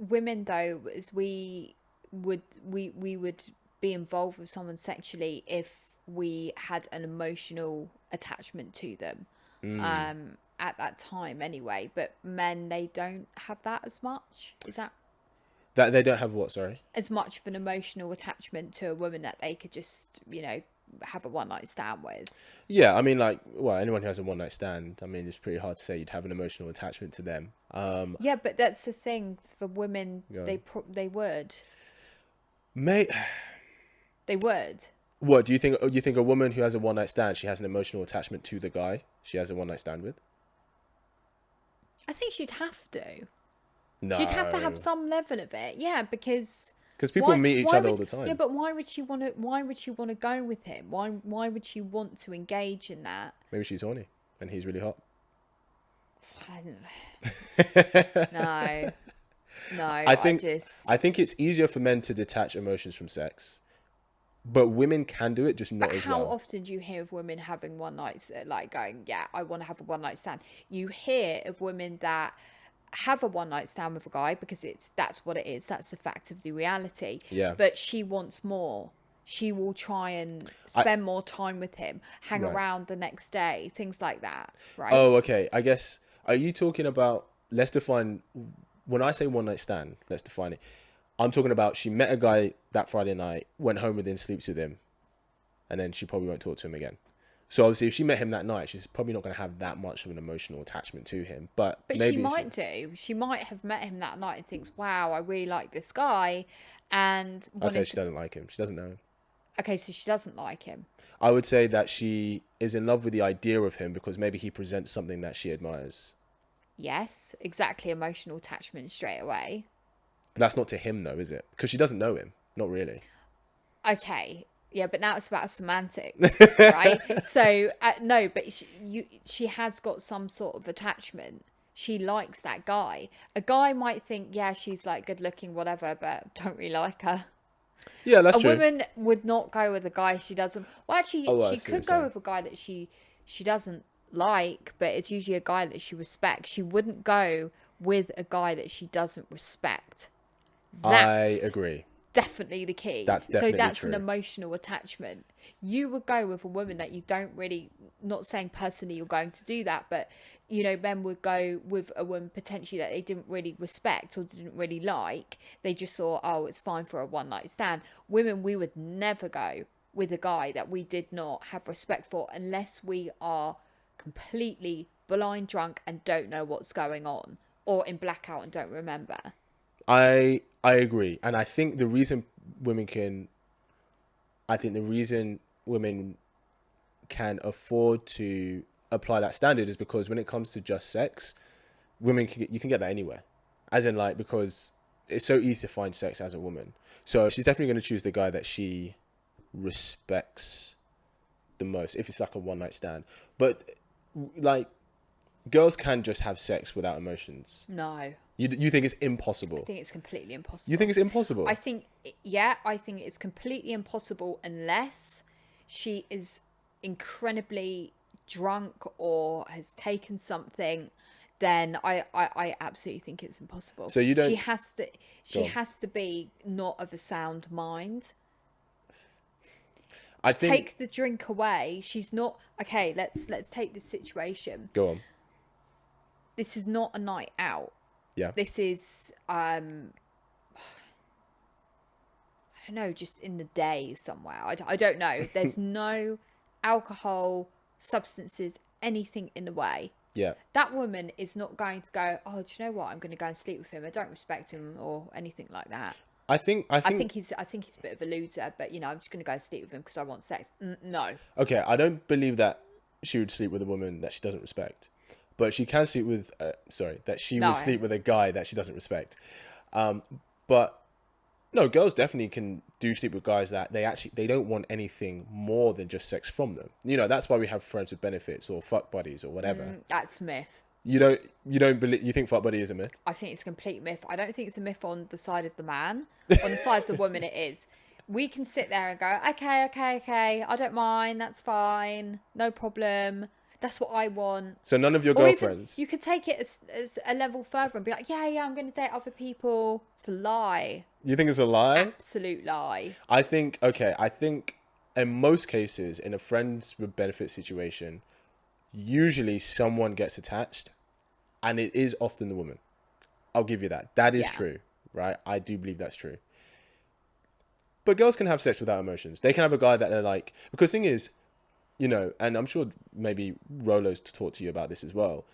women though, is we would be involved with someone sexually if we had an emotional attachment to them Mm. at that time anyway. But men, they don't have that as much. Is that That they don't have what? Sorry. as much of an emotional attachment to a woman that they could just, have a one night stand with? Yeah, I mean, like, well, anyone who has a one night stand, I mean, it's pretty hard to say you'd have an emotional attachment to them. Yeah, but that's the thing for women. Go They on. they would Mate, they would. what do you think? Do you think a woman who has a one night stand, she has an emotional attachment to the guy she has a one night stand with? I think she'd have to. She'd have to have No, some level of it, yeah, because because people why? meet each Why other all would? the Yeah, time. but why would she want to? Why would she want to go with him? Why would she want to engage in that? Maybe she's horny and he's really hot. I no, no. I I think just. I think it's easier for men to detach emotions from sex, but women can do it, just not But as how well. often do you hear of women having one nights like going, yeah, I want to have a one night stand? You hear of women that have a one night stand with a guy because that's what it is. That's the fact of the reality. Yeah, But she wants more. She will try and I spend more time with him, hang right. around the next day, things like that, right? Oh, okay. I guess are you talking about? Let's define. When I say one night stand, let's define it. I'm talking about she met a guy that Friday night, went home with him, sleeps with him, and then she probably won't talk to him again. So obviously, if she met him that night, she's probably not going to have that much of an emotional attachment to him. But But she maybe she. might do. She might have met him that night and thinks, wow, I really like this guy, and I say wanted she to. doesn't like him. She doesn't know him. Okay, so she doesn't like him. I would say that she is in love with the idea of him because maybe he presents something that she admires. Yes, exactly. Emotional attachment straight away. But that's not to him though, is it? Because she doesn't know him. Not really. Okay, yeah, but now it's about semantics, right? So no, but she has got some sort of attachment. She likes that guy. A guy might think, yeah, she's like good looking, whatever, but don't really like her. Yeah, that's A true. woman would not go with a guy she doesn't. Well, actually, Oh, I she see what you're could go saying. with a guy that she doesn't like, but it's usually a guy that she respects. She wouldn't go with a guy that she doesn't respect. I That's agree. definitely the key. That's So definitely that's an true. emotional attachment. You would go with a woman that you don't really, not saying personally you're going to do that, but men would go with a woman potentially that they didn't really respect or didn't really like. They just thought, oh, it's fine for a one night stand. Women, we would never go with a guy that we did not have respect for unless we are completely blind drunk and don't know what's going on, or in blackout and don't remember. I agree, and I think the reason women can, I think the reason women can afford to apply that standard is because when it comes to just sex, you can get that anywhere, as in like because it's so easy to find sex as a woman. So she's definitely going to choose the guy that she respects the most if it's like a one night stand. But like girls can just have sex without emotions. No. You think it's I impossible? think it's completely You think impossible. it's impossible? I think, yeah, I think it's completely impossible unless she is incredibly drunk or has taken something. Then I absolutely think it's impossible. So you She don't has to go she on. has to be not of a sound mind. I think Take the drink away. She's not okay. Let's take this situation. go on. This is not a night out. Yeah. This is I don't know, just in the day somewhere. I don't know. There's no alcohol, substances, anything in the way. Yeah. That woman is not going to go, oh, do you know what? I'm going to go and sleep with him. I don't respect him or anything like that. I think I think he's a bit of a loser, but I'm just going to go and sleep with him because I want sex. No. okay, I don't believe that she would sleep with a woman that she doesn't respect. But she can sleep with that she No. would sleep with a guy that she doesn't respect. But no, girls definitely can do sleep with guys that they don't want anything more than just sex from them. That's why we have friends with benefits or fuck buddies or whatever. That's myth. You don't believe you think fuck buddy is a myth? I think it's a complete myth. I don't think it's a myth on the side of the man. On the side of the woman, it is. We can sit there and go, okay, I don't mind, that's fine, no problem. That's what I want. So none of your Or even girlfriends. you could take it as a level further and be like, yeah, I'm going to date other people. It's a lie. You think it's a lie? Absolute lie. I think, okay, I think in most cases, in a friends with benefit situation, usually someone gets attached, and it is often the woman. I'll give you that. That is Yeah. true, right? I do believe that's true. But girls can have sex without emotions. They can have a guy that they're like, because the thing is, you know, and I'm sure maybe Rolo's to talk to you about this as well.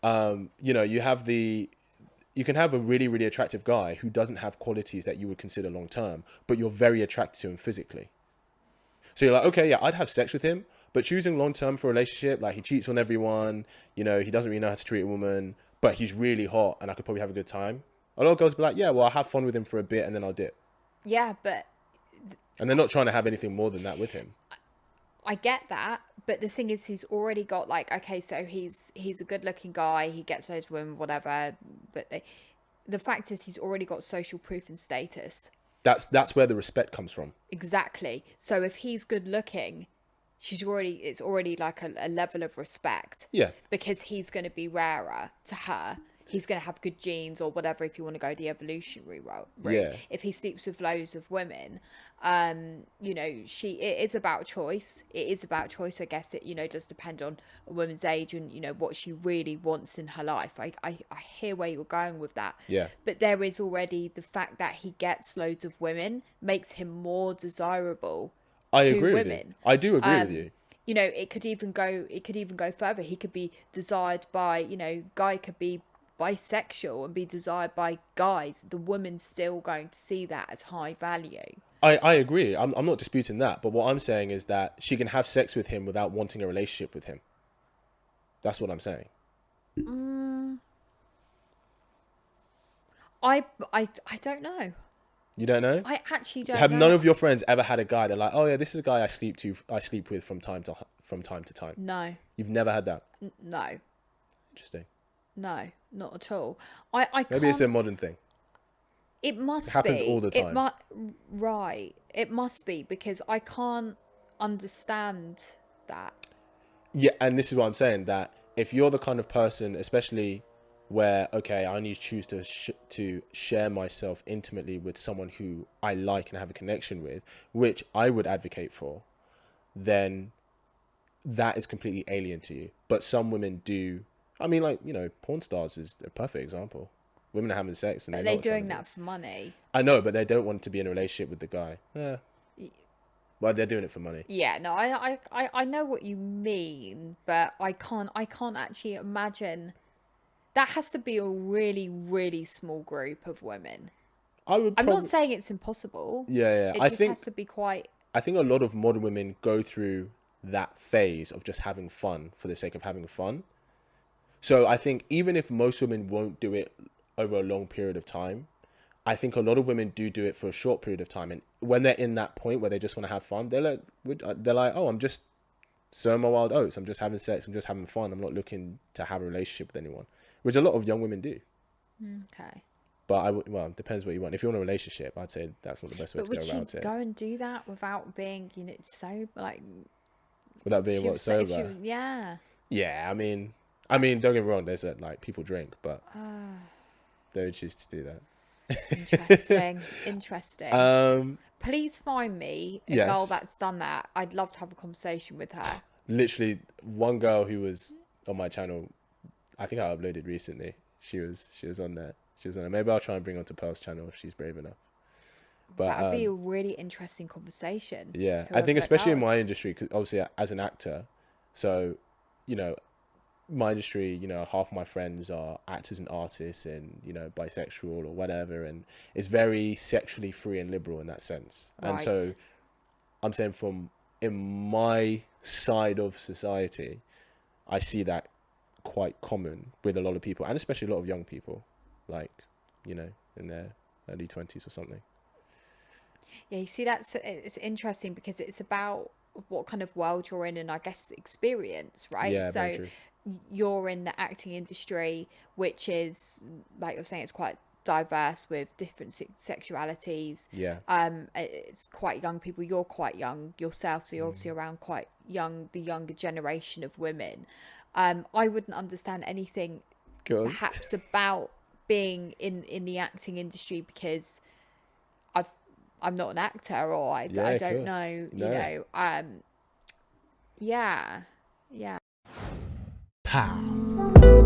You know, you can have a really, really attractive guy who doesn't have qualities that you would consider long term, but you're very attracted to him physically. So you're like, okay, yeah, I'd have sex with him, but choosing long term for a relationship, like he cheats on everyone, you know, he doesn't really know how to treat a woman, but he's really hot and I could probably have a good time. A lot of girls be like, yeah, well, I'll have fun with him for a bit and then I'll dip. Yeah, but And they're not trying to have anything more than that with him. I get that, but the thing is, he's already got like, okay, so he's a good looking guy, he gets those women, whatever. But the fact is, he's already got social proof and status. That's where the respect comes from. Exactly. So if he's good looking, it's already like a level of respect. Yeah. Because he's going to be rarer to her. He's going to have good genes or whatever, if you want to go the evolutionary route. Yeah. If he sleeps with loads of women, you know, it is about choice. It is about choice. I guess it, you know, does depend on a woman's age and, you know, what she really wants in her life. I hear where you're going with that. Yeah. But there is already the fact that he gets loads of women makes him more desirable I to agree women. with you. I do agree with you. You know, it could even go further. He could be desired by, you know, guy could be bisexual and be desired by guys. The woman's still going to see that as high value. I agree. I'm not disputing that. But what I'm saying is that she can have sex with him without wanting a relationship with him. That's what I'm saying. I don't know. You don't know? I actually don't Have know. none of your friends ever had a guy they're like, oh yeah, this is a guy I sleep with from time to time? No. You've never had that? No. Interesting. No, not at all. I Maybe it's a modern thing. It must be. It happens all the time. Right. It must be, because I can't understand that. Yeah, and this is what I'm saying, that if you're the kind of person, especially where, okay, I only choose to share myself intimately with someone who I like and have a connection with, which I would advocate for, then that is completely alien to you. But some women do. I mean, like, you know, porn stars is a perfect example. Women are having sex and But they're doing that for money. I know, but they don't want to be in a relationship with the guy. Yeah. Well, they're doing it for money. Yeah, no, I know what you mean, but I can't actually imagine. That has to be a really, really small group of women. I'm not saying it's impossible. Yeah. It just has to be quite. I think a lot of modern women go through that phase of just having fun for the sake of having fun. So I think even if most women won't do it over a long period of time, I think a lot of women do it for a short period of time. And when they're in that point where they just want to have fun, they're like, oh, I'm just sowing my wild oats. I'm just having sex. I'm just having fun. I'm not looking to have a relationship with anyone, which a lot of young women do. Okay. But well, it depends what you want. If you want a relationship, I'd say that's not the best way to go around it. Would you go and do that without being, you know, so like? Without being what, sober? Yeah. Yeah, I mean, don't get me wrong. There's like people drink, but they would choose to do that. Interesting. Please find me a Yes. girl that's done that. I'd love to have a conversation with her. Literally, one girl who was on my channel, I think I uploaded recently. She was on there. Maybe I'll try and bring her to Pearl's channel if she's brave enough. But that'd be a really interesting conversation. Yeah, I think especially in my industry, 'cause obviously as an actor, so, you know, my industry, you know, half my friends are actors and artists and, you know, bisexual or whatever, and it's very sexually free and liberal in that sense. Right. And so I'm saying from in my side of society, I see that quite common with a lot of people, and especially a lot of young people, like, you know, in their early 20s or something. Yeah, you see, it's interesting because it's about what kind of world you're in and I guess experience, right? Yeah, very so true. you're in the acting industry, which is, like you're saying, it's quite diverse with different sexualities. Yeah. It's quite young people. You're quite young yourself, so you're obviously around quite young, the younger generation of women. I wouldn't understand anything Girls. perhaps about being in the acting industry because I'm not an actor, or I don't know, you know. Yeah. Pow.